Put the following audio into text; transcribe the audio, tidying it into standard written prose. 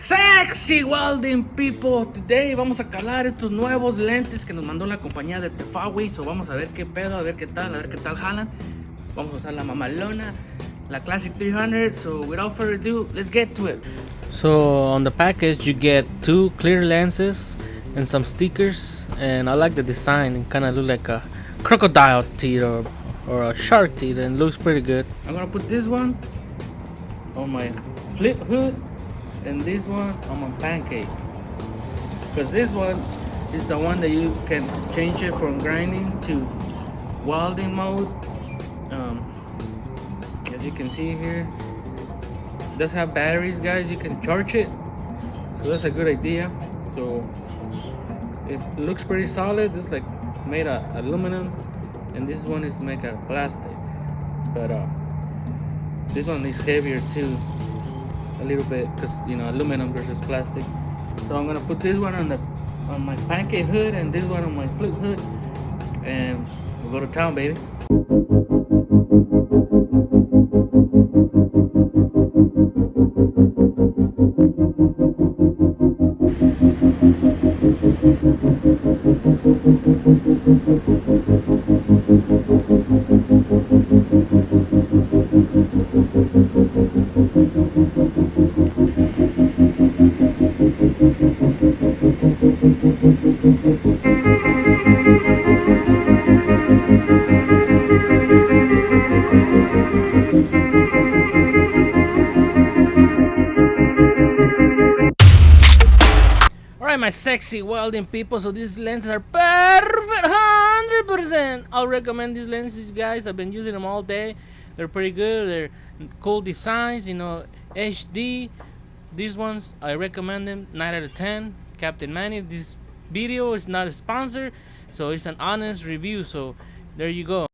Sexy Welding people, today vamos a calar estos nuevos lentes que nos mandó la compañía de Tefawi. So vamos a ver qué pedo, a ver qué tal jalan. Vamos a usar la mamalona, la Classic 300. So without further ado, let's get to it. So on the package you get two clear lenses and some stickers, and I like the design. It kind of look like a crocodile teeth or a shark teeth, and looks pretty good. I'm gonna put this one on my flip hood and this one on my pancake, because this one is the one that you can change it from grinding to welding mode. As you can see here, it does have batteries, guys. You can charge it, so that's a good idea. So it looks pretty solid. It's like made of aluminum, and this one is made out of plastic, but this one is heavier too, a little bit, because aluminum versus plastic. So I'm gonna put this one on my pancake hood and this one on my flip hood, and we'll go to town, baby. Alright, my sexy welding people, so these lenses are perfect, 100%. I'll recommend these lenses, guys. I've been using them all day. They're pretty good. They're cool designs, HD. These ones, I recommend them, 9 out of 10. Captain Manny. This video is not a sponsor, so it's an honest review, so there you go.